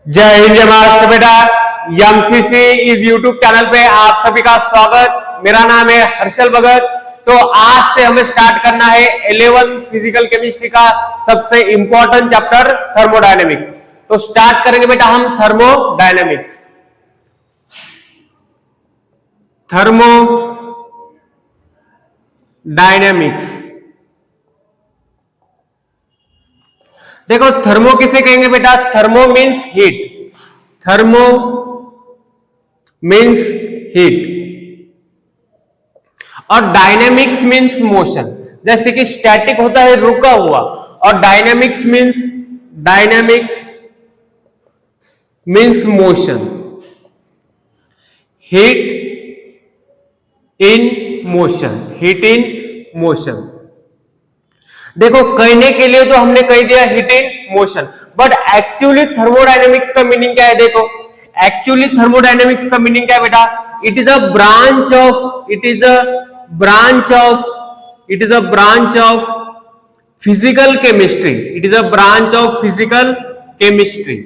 जय हिंद जय महाराष्ट्र बेटा। एमसीसी इस यूट्यूब चैनल पे आप सभी का स्वागत। मेरा नाम है हर्षल भगत। तो आज से हमें स्टार्ट करना है 11 फिजिकल केमिस्ट्री का सबसे इंपॉर्टेंट चैप्टर थर्मोडायनेमिक्स। तो स्टार्ट करेंगे बेटा हम थर्मोडायनेमिक्स। थर्मोडायनेमिक्स देखो, थर्मो किसे कहेंगे बेटा? Thermo means heat. Thermo means heat और डायनेमिक्स मीन्स मोशन। जैसे कि स्टैटिक होता है रुका हुआ, और dynamics means motion. Heat in motion. देखो, कहने के लिए तो हमने कह दिया heat in motion, but actually thermodynamics का मीनिंग क्या है? देखो, एक्चुअली थर्मोडायनेमिक्स का मीनिंग क्या है बेटा? It is a branch of physical chemistry. It is a branch of physical chemistry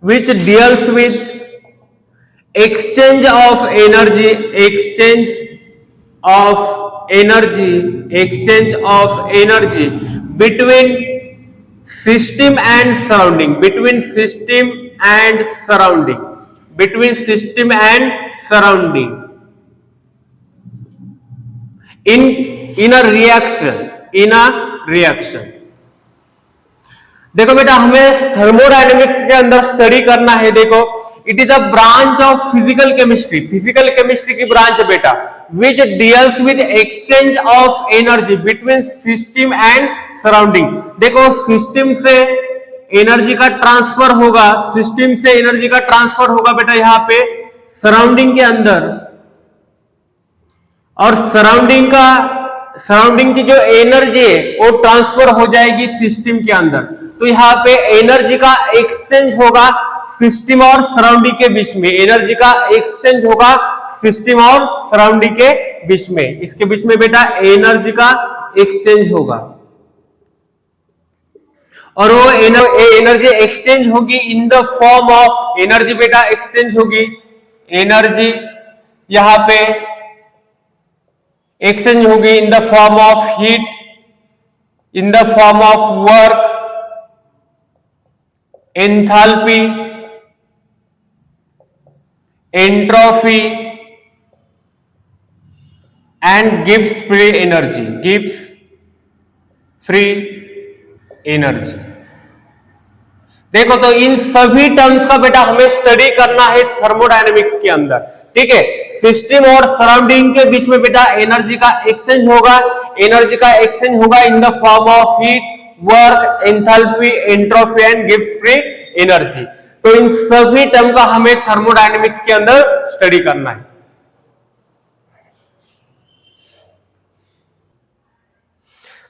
which deals with exchange of energy between system and surrounding, in a reaction। देखो बेटा, हमें थर्मोडायनेमिक्स के अंदर study करना है। देखो, it is a branch of physical chemistry की branch है बेटा, which deals with exchange of energy between system and surrounding. देखो, सिस्टम से एनर्जी का ट्रांसफर होगा बेटा यहाँ पे सराउंडिंग के अंदर, और सराउंडिंग की जो एनर्जी है वो ट्रांसफर हो जाएगी सिस्टम के अंदर। तो यहाँ पे एनर्जी का एक्सचेंज होगा सिस्टम और सराउंडिंग के बीच में। इसके बीच में बेटा एनर्जी का एक्सचेंज होगा, और वो एनर्जी एक्सचेंज होगी in the form of energy यहाँ पे एक्सचेंज होगी in the form of heat, in the form of work, enthalpy, entropy and gives free energy. देखो, तो इन सभी टर्म्स का बेटा हमें स्टडी करना है थर्मोडायनेमिक्स के अंदर। ठीक है, सिस्टम और सराउंडिंग के बीच में बेटा एनर्जी का एक्सचेंज होगा in the form of heat, work, enthalpy, entropy and gives free energy. तो इन सभी टर्म का हमें थर्मोडायनेमिक्स के अंदर स्टडी करना है।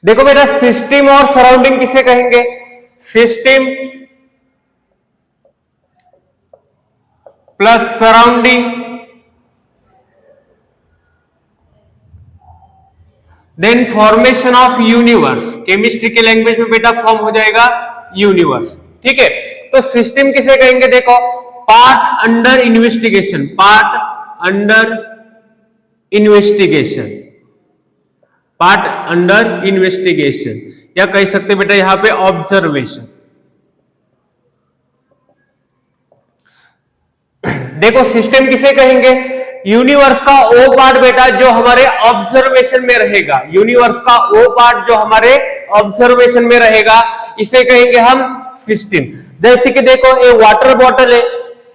देखो बेटा, सिस्टम और सराउंडिंग किसे कहेंगे? System plus surrounding, then formation of universe. Chemistry के लैंग्वेज में बेटा फॉर्म हो जाएगा यूनिवर्स। ठीक है, तो सिस्टम किसे कहेंगे? देखो, पार्ट अंडर इन्वेस्टिगेशन, या कह सकते बेटा यहां पे ऑब्जर्वेशन। देखो, सिस्टम किसे कहेंगे? यूनिवर्स का वो पार्ट बेटा जो हमारे ऑब्जर्वेशन में रहेगा, इसे कहेंगे हम सिस्टम। जैसे कि देखो, ये वाटर बॉटल है,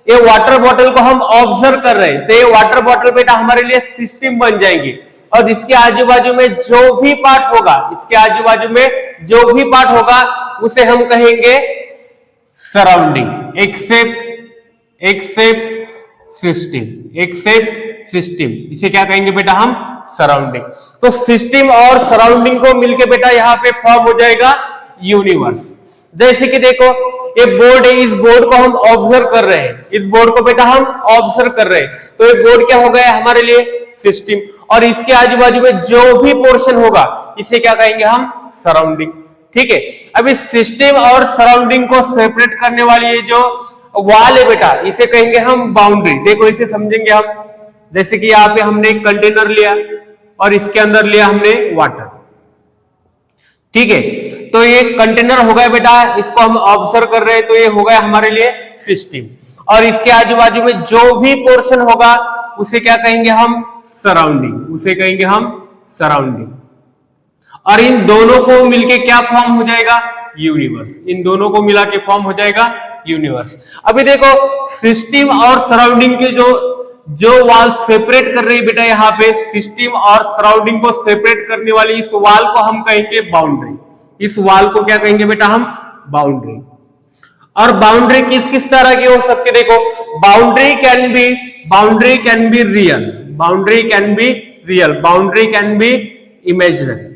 ये वाटर बॉटल को हम ऑब्जर्व कर रहे हैं, तो ये वाटर बॉटल बेटा हमारे लिए सिस्टम बन जाएंगी। और इसके आजू बाजू में जो भी पार्ट होगा उसे हम कहेंगे सराउंडिंग, एक्सेप्ट सिस्टम। इसे क्या कहेंगे बेटा हम? सराउंडिंग। तो सिस्टम और सराउंडिंग को मिलके बेटा यहाँ पे फॉर्म हो जाएगा यूनिवर्स। जैसे कि देखो, ये बोर्ड है, इस बोर्ड को हम ऑब्जर्व कर रहे हैं, तो ये बोर्ड क्या हो गया हमारे लिए? सिस्टम, और इसके आजू बाजू में जो भी पोर्शन होगा इसे क्या कहेंगे हम, सराउंडिंग। ठीक है, अब इस सिस्टम और सराउंडिंग को सेपरेट करने वाली ये जो वॉल है बेटा, इसे कहेंगे हम बाउंड्री। देखो इसे समझेंगे हम, जैसे कि यहाँ पे हमने एक कंटेनर लिया और इसके अंदर लिया हमने वाटर। ठीक है, तो ये कंटेनर हो गया बेटा, इसको हम ऑब्जर्व कर रहे हैं, तो ये हो गया हमारे लिए सिस्टम, और इसके आजू बाजू में जो भी पोर्शन होगा उसे क्या कहेंगे हम, सराउंडिंग, उसे कहेंगे हम सराउंडिंग। और इन दोनों को मिलके क्या फॉर्म हो जाएगा, यूनिवर्स। इन दोनों को मिला के फॉर्म हो जाएगा यूनिवर्स। अभी देखो सिस्टम और सराउंडिंग के जो वॉल सेपरेट कर रही है बेटा, यहाँ पे सिस्टम और सराउंडिंग को सेपरेट करने वाली इस वॉल को हम कहेंगे बाउंड्री। इस वॉल को क्या कहेंगे बेटा हम, बाउंड्री। और बाउंड्री किस किस तरह की हो सकती है, देखो boundary can be real, boundary can be real, boundary can be imaginary,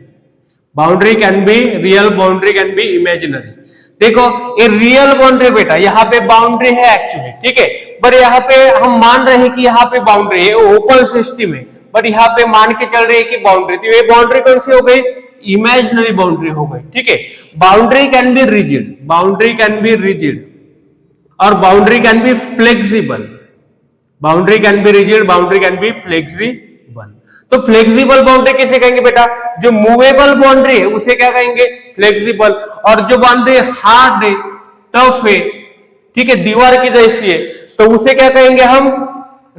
boundary can be real, boundary can be imaginary. देखो ये रियल बाउंड्री बेटा, यहाँ पे बाउंड्री है एक्चुअली, ठीक है, पर यहाँ पे हम मान रहे हैं कि यहाँ पे बाउंड्री है, ओपन सिस्टम है, पर यहाँ पे मान के चल रही है कि बाउंड्री, तो ये बाउंड्री कौन सी हो गई, इमेजिनरी बाउंड्री हो गई। ठीक है, boundary can be rigid, boundary can be rigid, और boundary can be flexible, boundary can be rigid, boundary can be flexible. तो फ्लेक्सिबल बाउंड्री किसे कहेंगे बेटा, जो मूवेबल बाउंड्री है उसे क्या कहेंगे, फ्लेक्सिबल, और जो बाउंड्री हार्ड है, टफ है, ठीक है, दीवार की जैसी है, तो उसे क्या कहेंगे हम,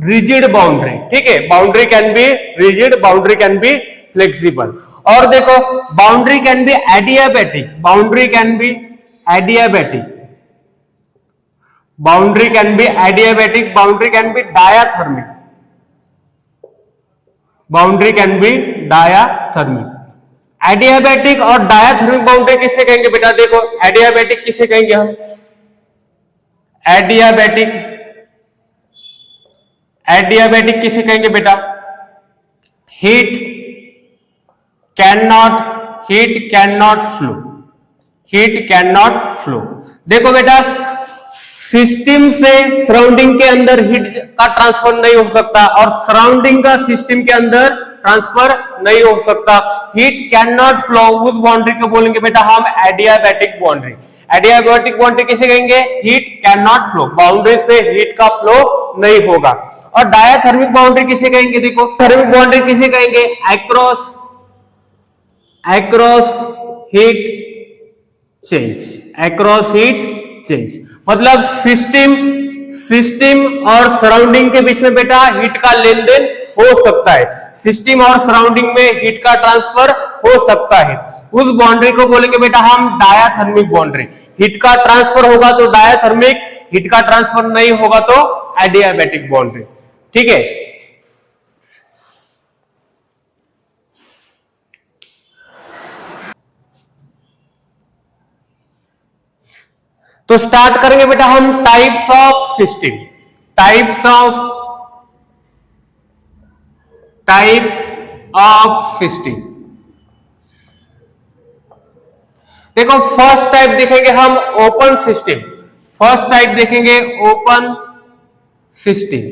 रिजिड बाउंड्री। ठीक है, boundary can be rigid, boundary can be flexible. और देखो boundary can be adiabatic, boundary can be adiabatic, boundary can be adiabatic, boundary can be diathermic, boundary can be diathermic. Adiabatic और diathermic boundary किसे कहेंगे बेटा, देखो adiabatic किसे कहेंगे हम, एडियाबैटिक, एडियाबैटिक किसे कहेंगे बेटा, heat can not flow, heat can not flow. देखो बेटा सिस्टम से सराउंडिंग के अंदर हीट का ट्रांसफर नहीं हो सकता, और सराउंडिंग का सिस्टम के अंदर ट्रांसफर नहीं हो सकता। हीट कैन नॉट फ्लो, उस बाउंड्री को बोलेंगे बेटा हम एडियाबैटिक बाउंड्री। एडियाबैटिक बाउंड्री किसे कहेंगे, heat can not flow, boundary से हीट का फ्लो नहीं होगा। और डायाथर्मिक बाउंड्री किसे कहेंगे, देखो थर्मिक बाउंड्री किसे कहेंगे, across heat change, across heat change, मतलब सिस्टम और सराउंडिंग के बीच में बेटा हीट का लेन देन हो सकता है, सिस्टम और सराउंडिंग में हीट का ट्रांसफर हो सकता है। उस बाउंड्री को बोलेंगे बेटा हम डायाथर्मिक बाउंड्री। हीट का ट्रांसफर होगा तो डायाथर्मिक, हीट का ट्रांसफर नहीं होगा तो एडियाबैटिक बाउंड्री। ठीक है, तो स्टार्ट करेंगे बेटा हम types of system, types of system. देखो फर्स्ट टाइप देखेंगे हम ओपन सिस्टम, फर्स्ट टाइप देखेंगे ओपन सिस्टम।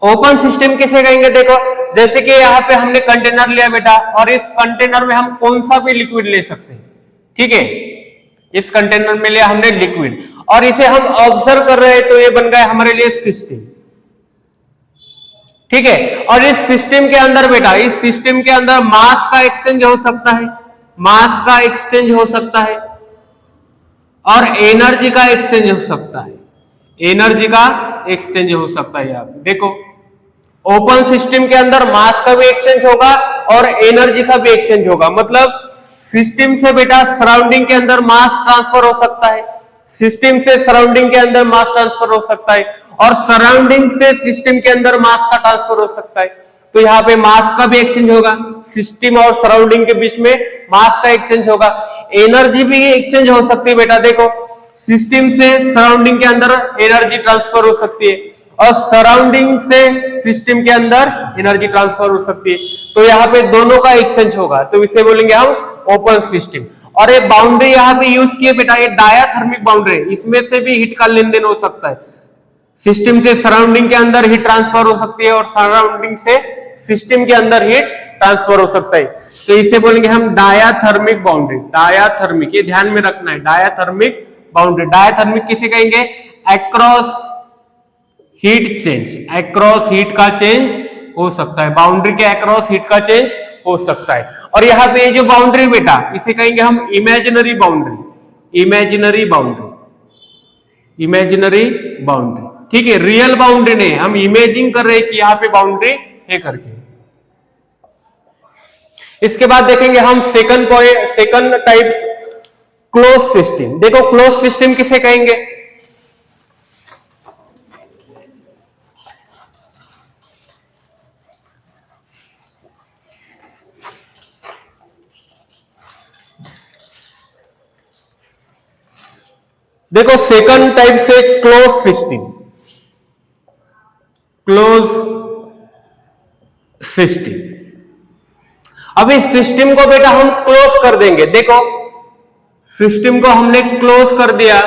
ओपन सिस्टम किसे कहेंगे, देखो जैसे कि यहां पे हमने कंटेनर लिया बेटा, और इस कंटेनर में हम कौन सा भी लिक्विड ले सकते हैं। ठीक है, इस कंटेनर में लिया हमने लिक्विड, और इसे हम ऑब्जर्व कर रहे हैं, तो ये बन गया हमारे लिए सिस्टम। ठीक है, और इस सिस्टम के अंदर बेटा, इस सिस्टम के अंदर मास का एक्सचेंज हो सकता है, मास का एक्सचेंज हो सकता है, और एनर्जी का एक्सचेंज हो सकता है, एनर्जी का एक्सचेंज हो सकता है। आप देखो ओपन सिस्टम के अंदर मास का भी एक्सचेंज होगा और एनर्जी का भी एक्सचेंज होगा, मतलब सिस्टम से बेटा सराउंडिंग के अंदर मास ट्रांसफर हो सकता है, सिस्टम से सराउंडिंग के अंदर मास ट्रांसफर हो सकता है, और सराउंडिंग से सिस्टम के अंदर मास का ट्रांसफर हो सकता है। तो यहाँ पे मास का भी एक्सचेंज होगा, सिस्टम और सराउंडिंग के बीच में मास का एक्सचेंज होगा। एनर्जी भी एक्सचेंज हो सकती है बेटा, देखो सिस्टम से सराउंडिंग के अंदर एनर्जी ट्रांसफर हो सकती है, और सराउंडिंग से सिस्टम के अंदर एनर्जी ट्रांसफर हो सकती है। तो यहाँ पे दोनों का एक्सचेंज होगा, तो इसे बोलेंगे हम ओपन सिस्टम। और ये बाउंड्री यहाँ पे यूज किए बेटा, ये डायाथर्मिक बाउंड्री, इसमें से भी हीट का लेन देन हो सकता है, सिस्टम से सराउंडिंग के अंदर हीट ट्रांसफर हो सकती है और सराउंडिंग से सिस्टम के अंदर हीट ट्रांसफर हो सकता है। तो इसे बोलेंगे हम डायाथर्मिक बाउंड्री। डायाथर्मिक, ये ध्यान में रखना है, डायाथर्मिक बाउंड्री। डायाथर्मिक किसे कहेंगे? Across heat change, across heat का चेंज हो सकता है, बाउंड्री के अक्रॉस हीट का चेंज हो सकता है। और यहाँ पे जो बाउंड्री बेटा, इसे कहेंगे हम imaginary boundary. Imaginary boundary, imaginary boundary, ठीक है, रियल बाउंड्री नहीं, हम इमेजिंग कर रहे हैं कि यहाँ पे बाउंड्री है करके। इसके बाद देखेंगे हम second point, second types, close system. देखो क्लोज सिस्टम किसे कहेंगे? देखो सेकंड टाइप से क्लोज सिस्टम, क्लोज सिस्टम। अब इस सिस्टम को बेटा हम क्लोज कर देंगे। देखो सिस्टम को हमने क्लोज कर दिया,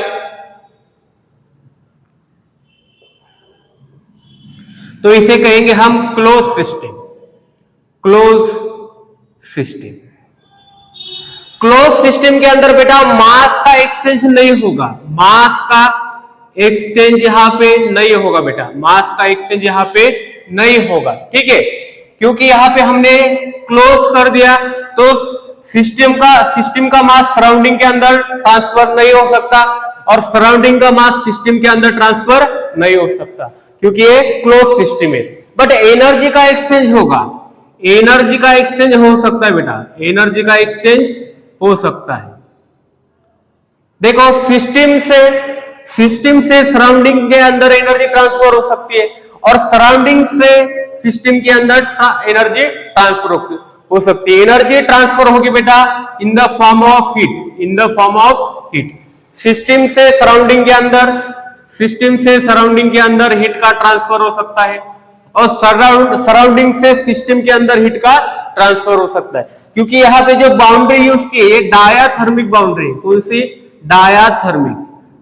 तो इसे कहेंगे हम close system. Close system, close system के अंदर बेटा मास का एक्सचेंज नहीं होगा, मास का एक्सचेंज यहां पे नहीं होगा बेटा, मास का एक्सचेंज यहां पे नहीं होगा, ठीक है, क्योंकि यहां पे हमने क्लोज कर दिया तो सिस्टम का मास सराउंडिंग के अंदर ट्रांसफर नहीं हो सकता और सराउंडिंग का मास सिस्टम के अंदर ट्रांसफर नहीं हो सकता क्योंकि ये क्लोज सिस्टम है। बट एनर्जी का एक्सचेंज होगा, एनर्जी का एक्सचेंज हो सकता है बेटा, एनर्जी का एक्सचेंज हो सकता है। देखो सिस्टम से सराउंडिंग के अंदर एनर्जी ट्रांसफर हो सकती है और सराउंडिंग से सिस्टम के अंदर एनर्जी ट्रांसफर हो सकती है। एनर्जी ट्रांसफर होगी बेटा in the form of heat, in the form of heat. System से सराउंडिंग के अंदर हीट का ट्रांसफर हो सकता है और सराउंडिंग से सिस्टम के अंदर हीट का ट्रांसफर हो सकता है, क्योंकि यहाँ पे जो बाउंड्री यूज की है डायाथर्मिक बाउंड्री। कौन सी? डायाथर्मिक।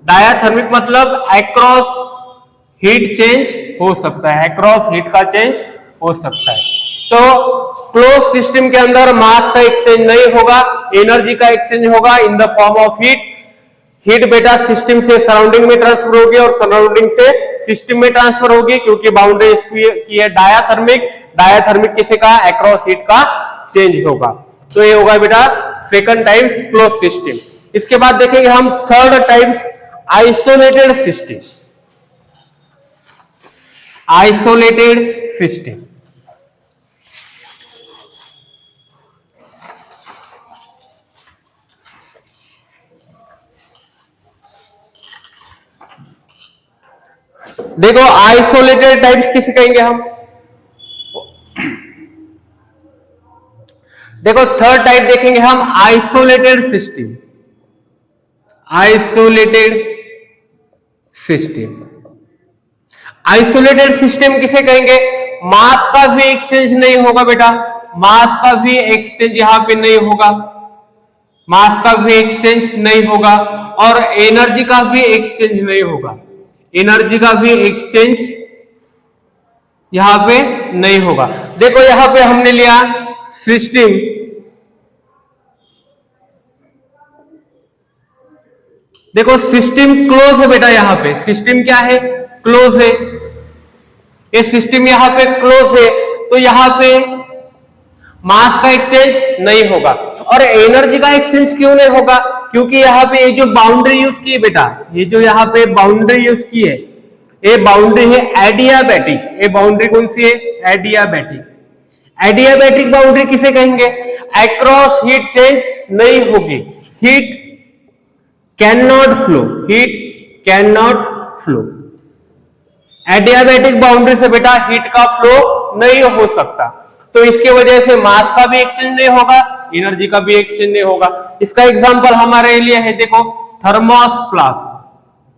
डायाथर्मिक मतलब अक्रॉस हीट चेंज हो सकता है, अक्रॉस हीट का चेंज हो सकता है। तो क्लोज सिस्टम के अंदर मास का एक्सचेंज नहीं होगा, एनर्जी का एक्सचेंज होगा in the form of heat. Heat बेटा सिस्टम से सराउंडिंग में ट्रांसफर होगी और सराउंडिंग से सिस्टम में ट्रांसफर होगी, क्योंकि बाउंड्री की है डायाथर्मिक। डायाथर्मिक किसे कहा? अक्रॉस हीट का चेंज होगा। तो ये होगा बेटा सेकंड टाइप्स क्लोज सिस्टम। इसके बाद देखेंगे हम third types isolated system. Isolated system, देखो आइसोलेटेड टाइप्स किसे कहेंगे हम? देखो थर्ड टाइप देखेंगे हम isolated system. Isolated system, isolated system किसे कहेंगे? मास का भी एक्सचेंज नहीं होगा बेटा, मास का भी एक्सचेंज यहां पे नहीं होगा, मास का भी एक्सचेंज नहीं होगा और एनर्जी का भी एक्सचेंज नहीं होगा, एनर्जी का भी एक्सचेंज यहां पे नहीं होगा। देखो यहां पे हमने लिया सिस्टम, देखो सिस्टम क्लोज है बेटा, यहां पे सिस्टम क्या है? क्लोज है। ये सिस्टम यहां पे क्लोज है तो यहां पे मास का एक्सचेंज नहीं होगा और एनर्जी का एक्सचेंज क्यों नहीं होगा? क्योंकि यहाँ पे ये जो बाउंड्री यूज की है बेटा, ये जो यहाँ पे बाउंड्री यूज की है, ये बाउंड्री है एडियाबैटिक। ये बाउंड्री कौन सी है? एडियाबैटिक। एडियाबैटिक बाउंड्री किसे कहेंगे? अक्रॉस हीट चेंज नहीं होगी, heat can not flow, heat can not flow. Adiabatic boundary से बेटा हीट का फ्लो नहीं हो सकता, तो इसके वजह से मास का भी एक्सचेंज नहीं होगा, एनर्जी का भी एक्सचेंज नहीं होगा। इसका एग्जांपल हमारे लिए है, देखो थर्मोस फ्लास्क।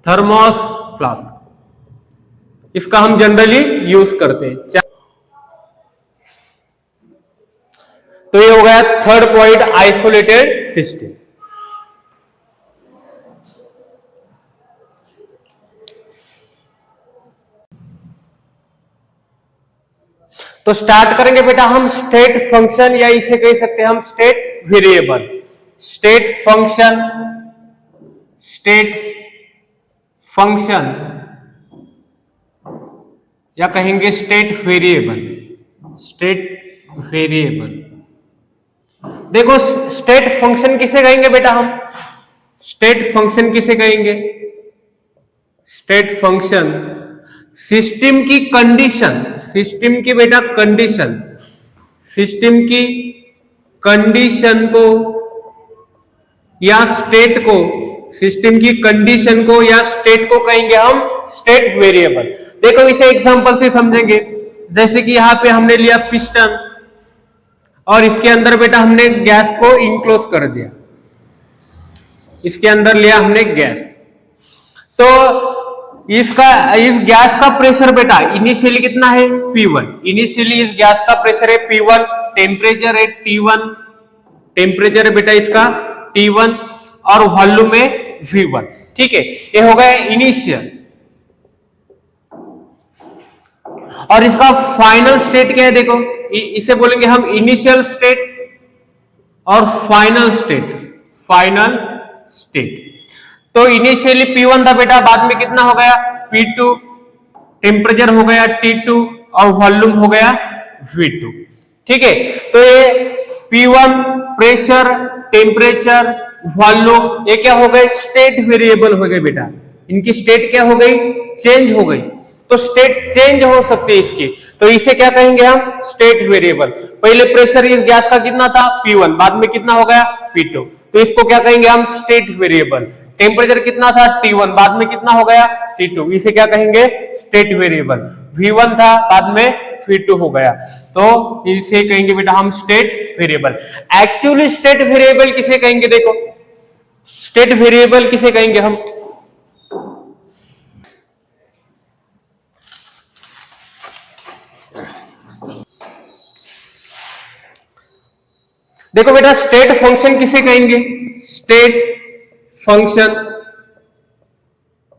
थर्मोस फ्लास्क इसका हम जनरली यूज करते हैं। तो ये हो गया थर्ड पॉइंट आइसोलेटेड सिस्टम। तो स्टार्ट करेंगे बेटा हम स्टेट फंक्शन, या इसे कह सकते हैं हम state variable. State function, state function, या कहेंगे स्टेट वेरिएबल। State variable. देखो स्टेट फंक्शन किसे कहेंगे बेटा हम? स्टेट फंक्शन किसे कहेंगे? स्टेट फंक्शन सिस्टम की कंडीशन, सिस्टम की बेटा कंडीशन, सिस्टम की कंडीशन को या स्टेट को, सिस्टम की कंडीशन को या स्टेट को कहेंगे हम स्टेट वेरिएबल। देखो इसे एग्जांपल से समझेंगे। जैसे कि यहां पे हमने लिया पिस्टन और इसके अंदर बेटा हमने गैस को इनक्लोज कर दिया, इसके अंदर लिया हमने गैस। तो इस गैस का प्रेशर बेटा इनिशियली कितना है? P1। इनिशियली इस गैस का प्रेशर है P1, टेम्परेचर है T1, टेम्परेचर है बेटा इसका T1 और वॉल्यूम है V1। ठीक है, ये हो गया इनिशियल। और इसका फाइनल स्टेट क्या है? देखो इसे बोलेंगे हम इनिशियल स्टेट और फाइनल स्टेट। फाइनल स्टेट तो इनिशियली P1 था बेटा, बाद में कितना हो गया? P2, टेम्परेचर हो गया T2 और वॉल्यूम हो गया V2। ठीक है, तो ये P1 प्रेशर, टेम्परेचर, वॉल्यूम, ये क्या हो गए? स्टेट वेरिएबल हो गए बेटा। इनकी स्टेट क्या हो गई? चेंज हो गई। तो स्टेट चेंज हो सकती है इसकी, तो इसे क्या कहेंगे हम? State variable. पहले प्रेशर इस गैस का कितना था? P1, बाद में कितना हो गया? P2, तो इसको क्या कहेंगे हम? State variable. टेम्परेचर कितना था? T1, बाद में कितना हो गया? T2, इसे क्या कहेंगे? State variable. V1 था, बाद में V2 हो गया, तो इसे कहेंगे बेटा हम state variable. Actually state variable किसे कहेंगे? देखो स्टेट वेरिएबल किसे कहेंगे हम? देखो बेटा स्टेट फंक्शन किसे कहेंगे? स्टेट फंक्शन,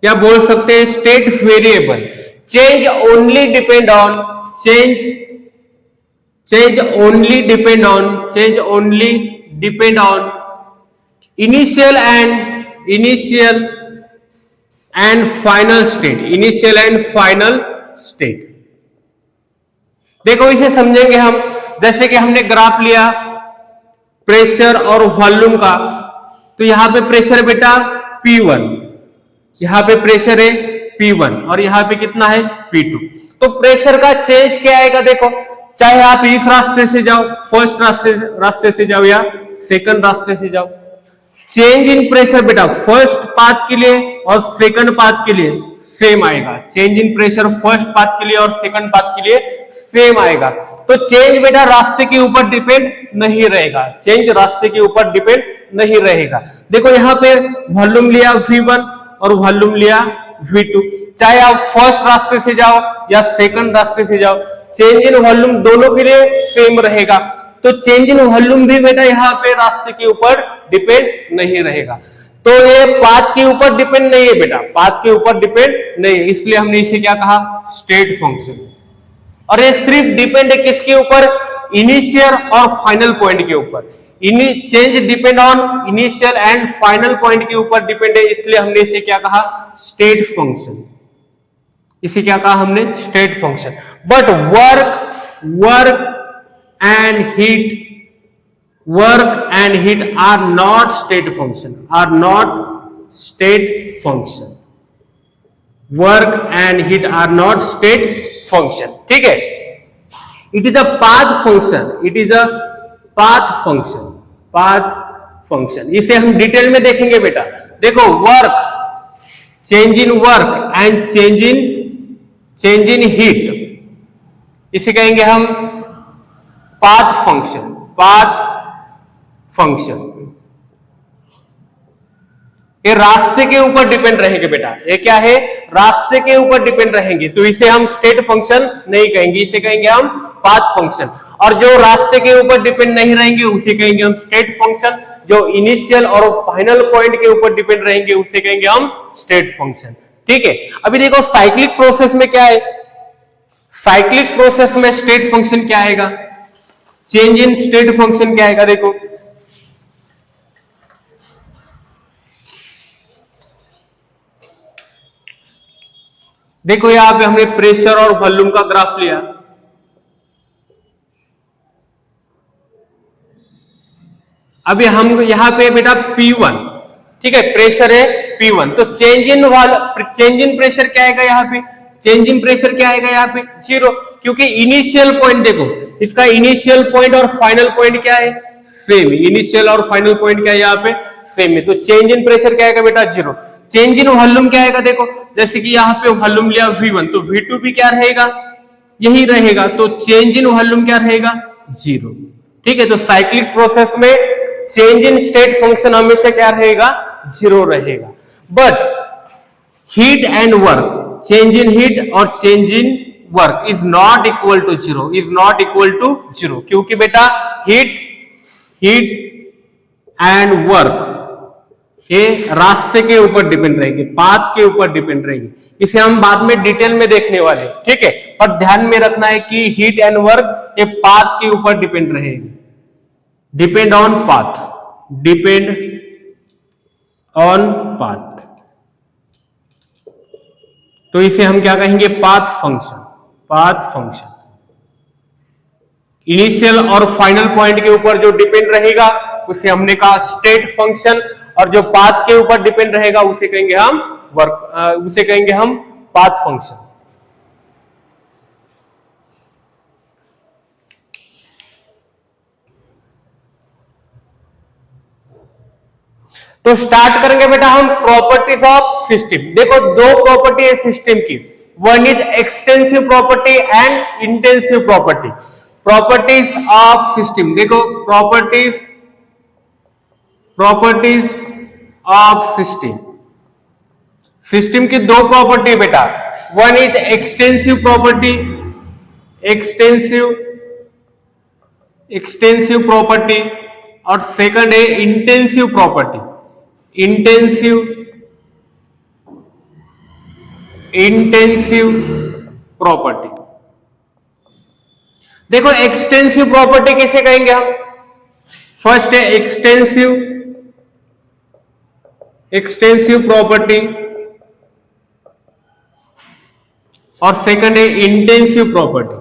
या बोल सकते हैं state variable. Change only depend on, change only depend on initial and final state. Initial and final state. देखो इसे समझेंगे हम। जैसे कि हमने ग्राफ लिया प्रेशर और वॉल्यूम का, तो यहां पे प्रेशर बेटा P1, यहां पे प्रेशर है P1 और यहां पे कितना है? P2। तो प्रेशर का चेंज क्या आएगा? देखो चाहे आप इस रास्ते से जाओ, फर्स्ट रास्ते से जाओ या सेकंड रास्ते से जाओ, चेंज इन प्रेशर बेटा फर्स्ट पाथ के लिए और सेकंड पाथ के लिए सेम आएगा। Change in pressure first path के लिए और सेकंड पाथ के लिए सेम आएगा। तो चेंज बेटा रास्ते के ऊपर डिपेंड नहीं रहेगा, चेंज रास्ते के ऊपर डिपेंड नहीं रहेगा। देखो यहां पे वॉल्यूम लिया V1 और वॉल्यूम लिया V2, चाहे आप फर्स्ट रास्ते से जाओ या सेकंड रास्ते से जाओ, चेंज इन वॉल्यूम दोनों के लिए सेम रहेगा। तो चेंज इन वॉल्यूम भी बेटा यहाँ पे रास्ते के ऊपर डिपेंड नहीं रहेगा। तो ये पाथ के ऊपर डिपेंड नहीं है बेटा, पाथ के ऊपर डिपेंड नहीं है, इसलिए हमने इसे क्या कहा? State function. और ये सिर्फ डिपेंड है किसके ऊपर? इनिशियल और फाइनल पॉइंट के ऊपर। Change depend on initial and final point के ऊपर डिपेंड है, इसलिए हमने इसे क्या कहा? State function. इसे क्या कहा हमने? State function. But work and heat are not state function, work and heat are not state function। ठीक है, it is a path function। इसे हम डिटेल में देखेंगे बेटा। देखो work, change in work and change in heat, इसे कहेंगे हम पाथ फंक्शन। ये रास्ते के ऊपर डिपेंड रहेंगे बेटा। ये क्या है? रास्ते के ऊपर डिपेंड रहेंगे, तो इसे हम स्टेट फंक्शन नहीं कहेंगे, इसे कहेंगे हम पाथ फंक्शन। और जो रास्ते के ऊपर डिपेंड नहीं रहेंगे उसे कहेंगे हम स्टेट फंक्शन। जो इनिशियल और फाइनल पॉइंट के ऊपर डिपेंड रहेंगे उसे कहेंगे हम स्टेट फंक्शन। ठीक है, अभी देखो साइक्लिक प्रोसेस में क्या है? साइक्लिक प्रोसेस में स्टेट फंक्शन क्या आएगा, चेंज इन स्टेट फंक्शन क्या आएगा, देखो देखो यहां पे हमने प्रेशर और वॉल्यूम का ग्राफ लिया, अभी हम यहां पे बेटा P1, ठीक है, प्रेशर है P1, तो चेंज इन प्रेशर क्या आएगा यहाँ पे, चेंज इन प्रेशर क्या आएगा यहाँ पे 0, क्योंकि इनिशियल पॉइंट देखो इसका इनिशियल पॉइंट और फाइनल पॉइंट क्या है, सेम, इनिशियल और फाइनल पॉइंट क्या है यहाँ पे सेम है, तो चेंज इन प्रेशर क्या आएगा बेटा 0। चेंज इन वॉल्यूम क्या आएगा, देखो जैसे कि यहाँ पे वॉल्यूम लिया V1, तो V2 भी क्या रहेगा, यही रहेगा, तो चेंज इन वॉल्यूम क्या रहेगा 0, ठीक है। तो साइक्लिक प्रोसेस में चेंज इन स्टेट फंक्शन हमेशा क्या रहेगा 0 रहेगा। But heat and work, change in heat और change in work is not equal to 0, is not equal to 0, क्योंकि बेटा हीट एंड वर्क ये रास्ते के ऊपर डिपेंड रहेगी, पाथ के ऊपर डिपेंड रहेगी, इसे हम बाद में डिटेल में देखने वाले, ठीक है। पर ध्यान में रखना है कि हीट एंड वर्क ये पाथ के ऊपर डिपेंड रहेगी, depend on path, depend on path, तो इसे हम क्या कहेंगे path function, path function initial और फाइनल पॉइंट के ऊपर जो डिपेंड रहेगा उसे हमने कहा स्टेट फंक्शन, और जो पाथ के ऊपर डिपेंड रहेगा उसे कहेंगे हम उसे कहेंगे हम पाथ फंक्शन। तो स्टार्ट करेंगे बेटा हम प्रॉपर्टीज ऑफ सिस्टम। देखो दो प्रॉपर्टी है सिस्टम की, one is extensive property and intensive property. Properties of system, देखो प्रॉपर्टीज ऑफ सिस्टम, सिस्टम की दो प्रॉपर्टी बेटा, one is extensive property, extensive property, और सेकंड है इंटेंसिव प्रॉपर्टी, इंटेंसिव प्रॉपर्टी। देखो एक्सटेंसिव प्रॉपर्टी किसे कहेंगे हम, फर्स्ट है एक्सटेंसिव प्रॉपर्टी और सेकंड है इंटेंसिव प्रॉपर्टी।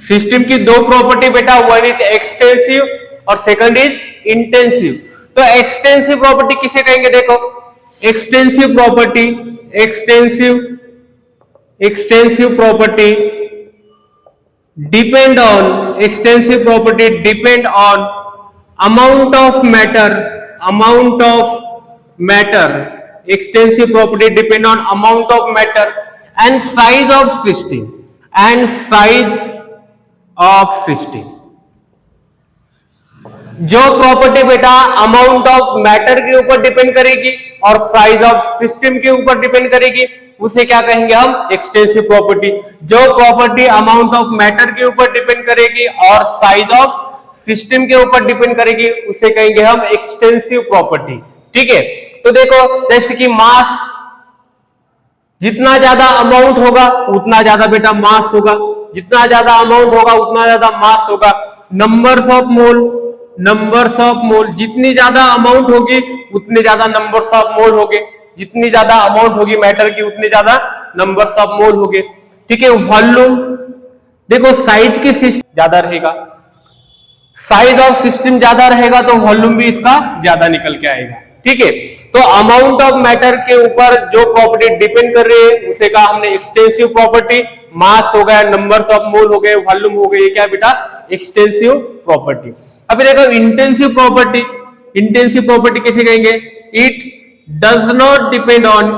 सिस्टम की दो प्रॉपर्टी बेटा, वन इज एक्सटेंसिव और सेकंड इज इंटेंसिव। तो एक्सटेंसिव प्रॉपर्टी किसे कहेंगे, देखो extensive property depend on amount of matter, extensive property depend on amount of matter and size of system, जो प्रॉपर्टी बेटा अमाउंट ऑफ मैटर के ऊपर डिपेंड करेगी और साइज ऑफ सिस्टम के ऊपर डिपेंड करेगी उसे क्या कहेंगे हम एक्सटेंसिव प्रॉपर्टी। जो प्रॉपर्टी अमाउंट ऑफ मैटर के ऊपर डिपेंड करेगी और साइज ऑफ सिस्टम के ऊपर डिपेंड करेगी उसे कहेंगे हम एक्सटेंसिव प्रॉपर्टी, ठीक है। तो देखो जैसे कि मास, जितना ज्यादा अमाउंट होगा उतना ज्यादा बेटा मास होगा, जितना ज्यादा अमाउंट होगा उतना ज्यादा मास होगा। नंबर्स ऑफ मोल, जितनी ज्यादा अमाउंट होगी उतने ज्यादा नंबर्स ऑफ मोल होंगे, जितनी ज्यादा अमाउंट होगी मैटर की उतने ज्यादा नंबर्स ऑफ मोल होंगे, ठीक है। वॉल्यूम, देखो साइज की सिस्टम ज्यादा रहेगा, साइज ऑफ सिस्टम ज्यादा रहेगा तो वॉल्यूम भी इसका ज्यादा निकल के आएगा, ठीक है। तो अमाउंट ऑफ मैटर के ऊपर जो प्रॉपर्टी डिपेंड कर रही है उसे कहा हमने एक्सटेंसिव प्रॉपर्टी, मास हो गया, नंबर्स ऑफ मोल हो गए, वॉल्यूम हो गए, ये क्या बेटा एक्सटेंसिव प्रॉपर्टी। अभी देखो इंटेंसिव प्रॉपर्टी किसे कहेंगे, it does not depend on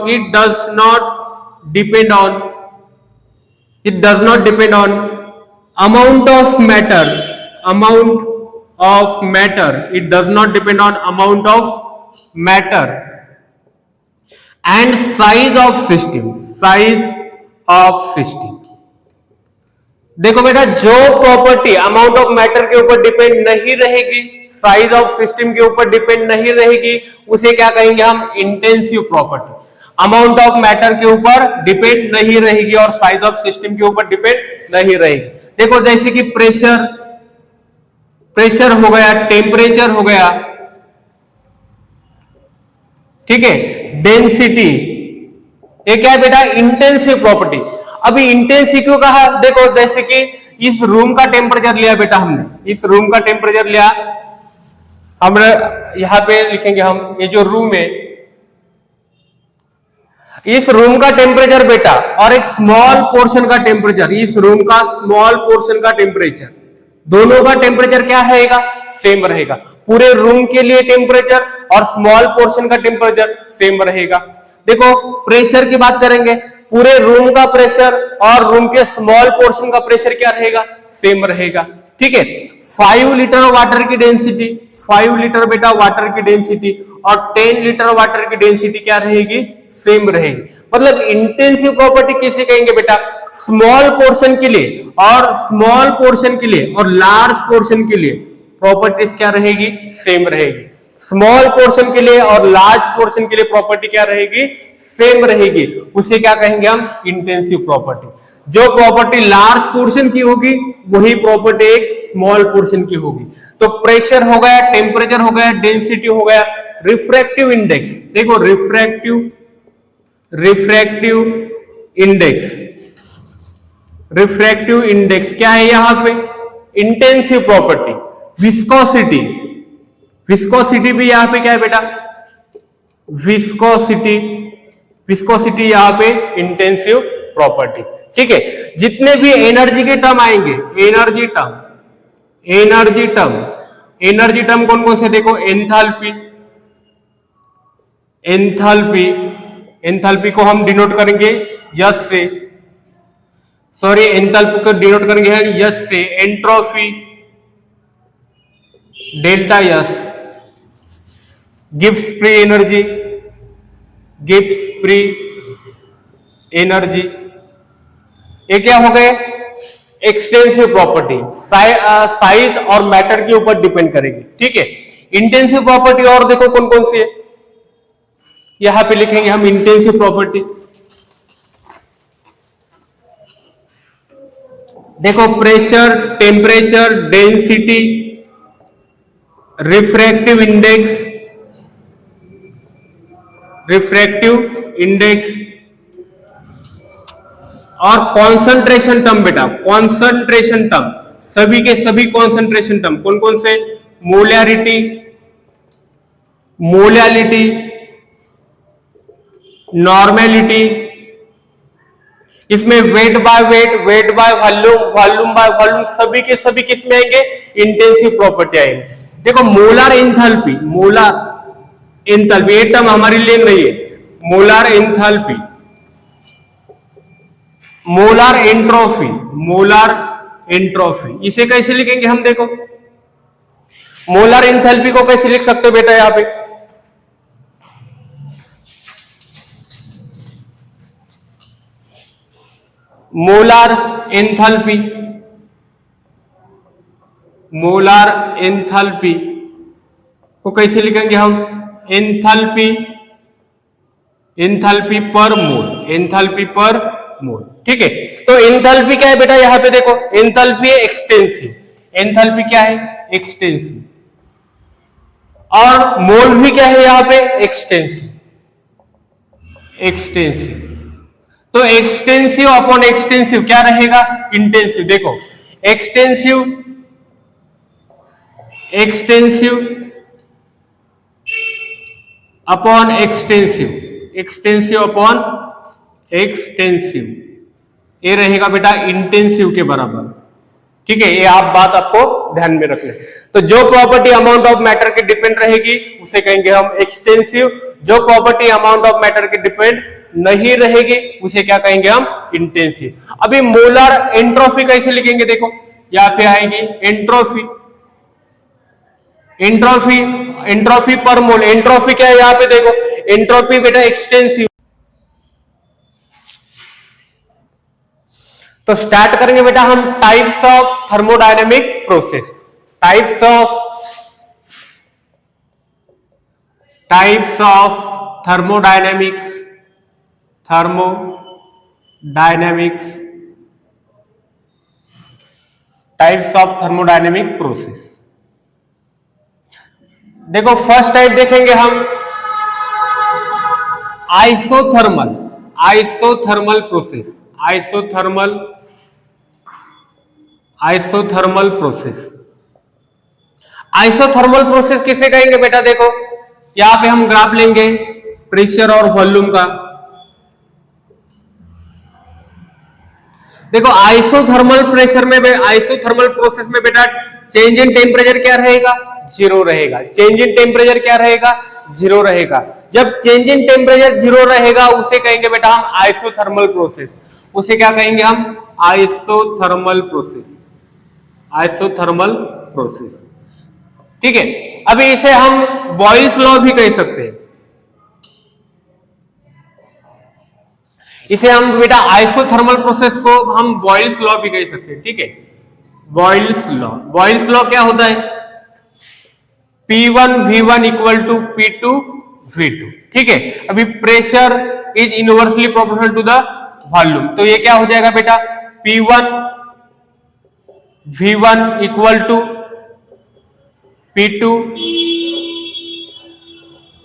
amount of matter, it does not depend on amount of matter and size of system। देखो बेटा जो प्रॉपर्टी अमाउंट ऑफ मैटर के ऊपर डिपेंड नहीं रहेगी, साइज ऑफ सिस्टम के ऊपर डिपेंड नहीं रहेगी, उसे क्या कहेंगे हम intensive property. Amount of matter के ऊपर डिपेंड नहीं रहेगी और साइज ऑफ सिस्टम के ऊपर डिपेंड नहीं रहेगी। देखो जैसे कि प्रेशर हो गया, टेम्परेचर हो गया, ठीक है, डेंसिटी, ये क्या है बेटा, इंटेंसिव प्रॉपर्टी। अभी इंटेंसिव क्यों कहा, देखो जैसे कि इस रूम का टेम्परेचर लिया बेटा हमने, इस रूम का टेम्परेचर लिया, हमने यहां पे लिखेंगे हम, ये जो रूम है, इस रूम का टेम्परेचर बेटा और एक स्मॉल पोर्शन का टेम्परेचर, इस रूम का स्मॉल पोर्शन का टेम्परेचर, दोनों का टेम्परेचर क्या रहेगा, सेम रहेगा। पूरे रूम के लिए टेम्परेचर और स्मॉल पोर्शन का टेम्परेचर सेम रहेगा। देखो प्रेशर की बात करेंगे, पूरे रूम का प्रेशर और रूम के स्मॉल पोर्शन का प्रेशर क्या रहेगा, सेम रहेगा, ठीक है। 5 लीटर वाटर की डेंसिटी, 5 लीटर बेटा वाटर की डेंसिटी और 10 लीटर वाटर की डेंसिटी क्या रहेगी, सेम रहेगी। मतलब इंटेंसिव प्रॉपर्टी किसे कहेंगे बेटा, स्मॉल पोर्शन के लिए और स्मॉल पोर्शन के लिए और लार्ज पोर्शन के लिए प्रॉपर्टीज क्या रहेगी, सेम रहेगी। स्मॉल पोर्शन के लिए और लार्ज पोर्शन के लिए प्रॉपर्टी क्या रहेगी, सेम रहेगी, उसे क्या कहेंगे हम, इंटेंसिव प्रॉपर्टी। जो प्रॉपर्टी लार्ज पोर्शन की होगी वही प्रॉपर्टी एक स्मॉल पोर्शन की होगी। तो प्रेशर हो गया, टेम्परेचर हो गया, डेंसिटी हो गया, रिफ्रैक्टिव इंडेक्स, देखो रिफ्रैक्टिव इंडेक्स, रिफ्रैक्टिव इंडेक्स क्या है यहां पे, इंटेंसिव प्रॉपर्टी। विस्कोसिटी, विस्कोसिटी भी यहां पे क्या है बेटा, विस्कोसिटी यहां पे इंटेंसिव प्रॉपर्टी, ठीक है। जितने भी एनर्जी के टर्म आएंगे, एनर्जी टर्म कौन कौन से, देखो एंथैल्पी को हम डिनोट करेंगे यस से, सॉरी एंथैल्पी को डिनोट करेंगे यस से, entropy delta yes, Gibbs free energy, ये क्या हो गए, एक्सटेंसिव प्रॉपर्टी, साइज और मैटर के ऊपर डिपेंड करेगी, ठीक है। इंटेंसिव प्रॉपर्टी और देखो कौन कौन सी है, यहां पे लिखेंगे हम इंटेंसिव प्रॉपर्टी। देखो pressure, temperature, density, refractive index और कॉन्सेंट्रेशन टर्म बेटा, कॉन्सेंट्रेशन टर्म, सभी के सभी कॉन्सेंट्रेशन टर्म कौन कौन से, मोलैरिटी, नॉर्मेलिटी, इसमें weight by volume, volume by volume, सभी के सभी किसमें आएंगे, इंटेंसिव प्रॉपर्टी आएंगे। देखो मोलर एंथैल्पी, ये टर्म हमारे लिए नहीं है, मोलर एंट्रोपी, इसे कैसे लिखेंगे हम, देखो मोलर एंथैल्पी को कैसे लिख सकते हो बेटा, यहां पे मोलर एंथैल्पी को कैसे लिखेंगे हम, एंथैल्पी पर मोल, ठीक है। तो एंथैल्पी क्या है बेटा, यहां पे देखो एंथैल्पी है एक्सटेंसिव, एंथैल्पी क्या है, एक्सटेंसिव, और मोल भी क्या है यहां पे, एक्सटेंसिव। तो एक्सटेंसिव अपॉन एक्सटेंसिव क्या रहेगा, इंटेंसिव। देखो extensive upon extensive upon extensive, ये रहेगा बेटा इंटेंसिव के बराबर, ठीक है। ये आप बात आपको ध्यान में रखना है। तो जो प्रॉपर्टी अमाउंट ऑफ मैटर के डिपेंड रहेगी उसे कहेंगे हम एक्सटेंसिव, जो प्रॉपर्टी अमाउंट ऑफ मैटर के डिपेंड नहीं रहेगी उसे क्या कहेंगे हम, इंटेंसिव। अभी मोलर एंट्रोपी कैसे लिखेंगे, देखो यहां पे आएगी एंट्रोपी पर मोल, एंट्रोपी क्या है यहां पे, देखो एंट्रोपी बेटा एक्सटेंसिव। तो स्टार्ट करेंगे बेटा हम types of thermodynamic process, types of thermodynamics thermodynamics, types of thermodynamic process. देखो फर्स्ट टाइप देखेंगे हम isothermal, isothermal process, isothermal process. Isothermal process किसे कहेंगे बेटा? देखो यहां पे हम ग्राफ लेंगे प्रेशर और वॉल्यूम का। देखो आइसोथर्मल प्रेशर में, आइसोथर्मल प्रोसेस में बेटा चेंज इन टेम्परेचर क्या रहेगा? जीरो रहेगा। चेंज इन टेम्परेचर क्या रहेगा? जीरो रहेगा। जब चेंज इन टेम्परेचर जीरो रहेगा उसे कहेंगे बेटा हम आइसोथर्मल प्रोसेस। उसे क्या कहेंगे हम? Isothermal process, isothermal process. ठीक है, अभी इसे हम बॉयल्स लॉ भी कह सकते हैं। इसे हम बेटा आइसोथर्मल प्रोसेस को हम बॉयल्स लॉ भी कह सकते हैं। ठीक है, बॉयल्स लॉ। बॉयल्स लॉ क्या होता है? P1 V1 equal to P2 V2। ठीक है, अभी pressure is inversely proportional to the volume, तो ये क्या हो जाएगा बेटा? P1 V1 equal to P2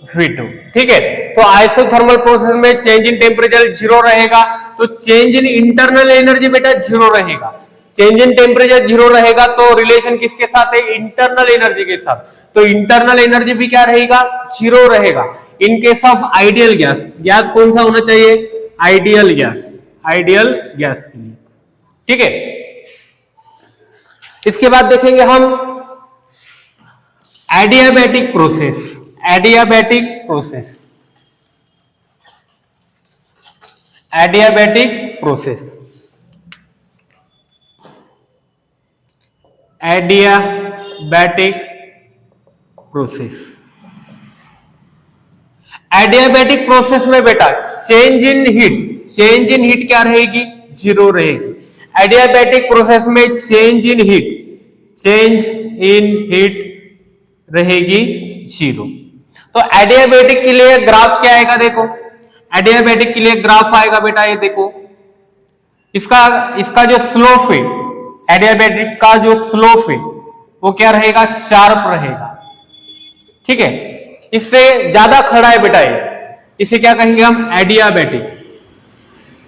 V2। ठीक है, तो आइसोथर्मल प्रोसेस में चेंज इन टेम्परेचर जीरो रहेगा, तो चेंज इन इंटरनल एनर्जी बेटा जीरो रहेगा। चेंज इन टेम्परेचर जीरो रहेगा तो रिलेशन किसके साथ है? इंटरनल एनर्जी के साथ। तो इंटरनल एनर्जी भी क्या रहेगा? जीरो रहेगा। In case of ideal gas, gas कौन सा होना चाहिए? आइडियल गैस, आइडियल गैस के लिए। ठीक है, इसके बाद देखेंगे हम adiabatic process, adiabatic process, adiabatic process, adiabatic process. Adiabatic process में बेटा change in heat, change in heat क्या रहेगी? जीरो रहेगी। एडियाबैटिक प्रोसेस में change in heat, change in heat रहेगी जीरो। तो एडियाबैटिक के लिए ग्राफ क्या आएगा? देखो एडियाबैटिक के लिए ग्राफ आएगा बेटा, ये देखो इसका जो स्लोप है, एडियाबैटिक का जो स्लोप है वो क्या रहेगा? शार्प रहेगा। ठीक है, इससे ज्यादा खड़ा है बेटा ये, इसे क्या कहेंगे हम? Adiabatic,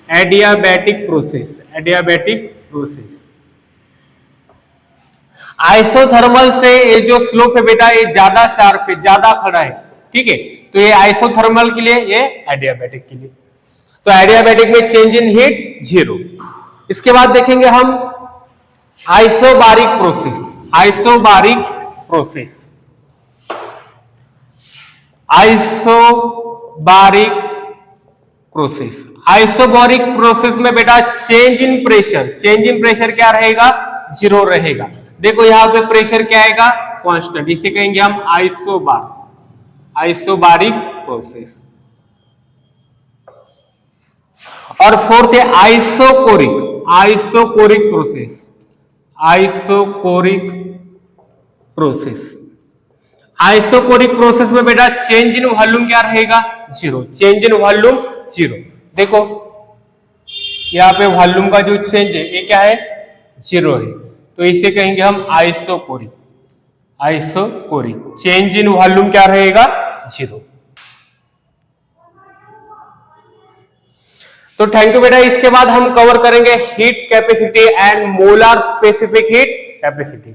adiabatic process, adiabatic process. Isothermal से ये जो स्लोप है बेटा ये ज्यादा शार्प है, ज्यादा खड़ा है। ठीक है, तो ये आइसोथर्मल के लिए, ये एडियाबैटिक के लिए। तो एडियाबैटिक में चेंज इन हीट जीरो। इसके बाद देखेंगे हम isobaric process, isobaric process, isobaric process. Isobaric process में बेटा change in pressure, change in pressure क्या रहेगा? जीरो रहेगा। देखो यहां पे प्रेशर क्या आएगा? कांस्टेंट, इसे कहेंगे हम आइसोबार, आइसोबारिक प्रोसेस। और फोर्थ है isochoric, isochoric process, isochoric process. Isochoric process में बेटा चेंज इन वॉल्यूम क्या रहेगा? Zero, change in volume zero. देखो यहां पे वॉल्यूम का जो चेंज है ये क्या है? जीरो है, तो इसे कहेंगे हम isochoric, isochoric. Change in volume क्या रहेगा? जीरो। तो थैंक यू बेटा। इसके बाद हम कवर करेंगे heat capacity and molar specific heat capacity.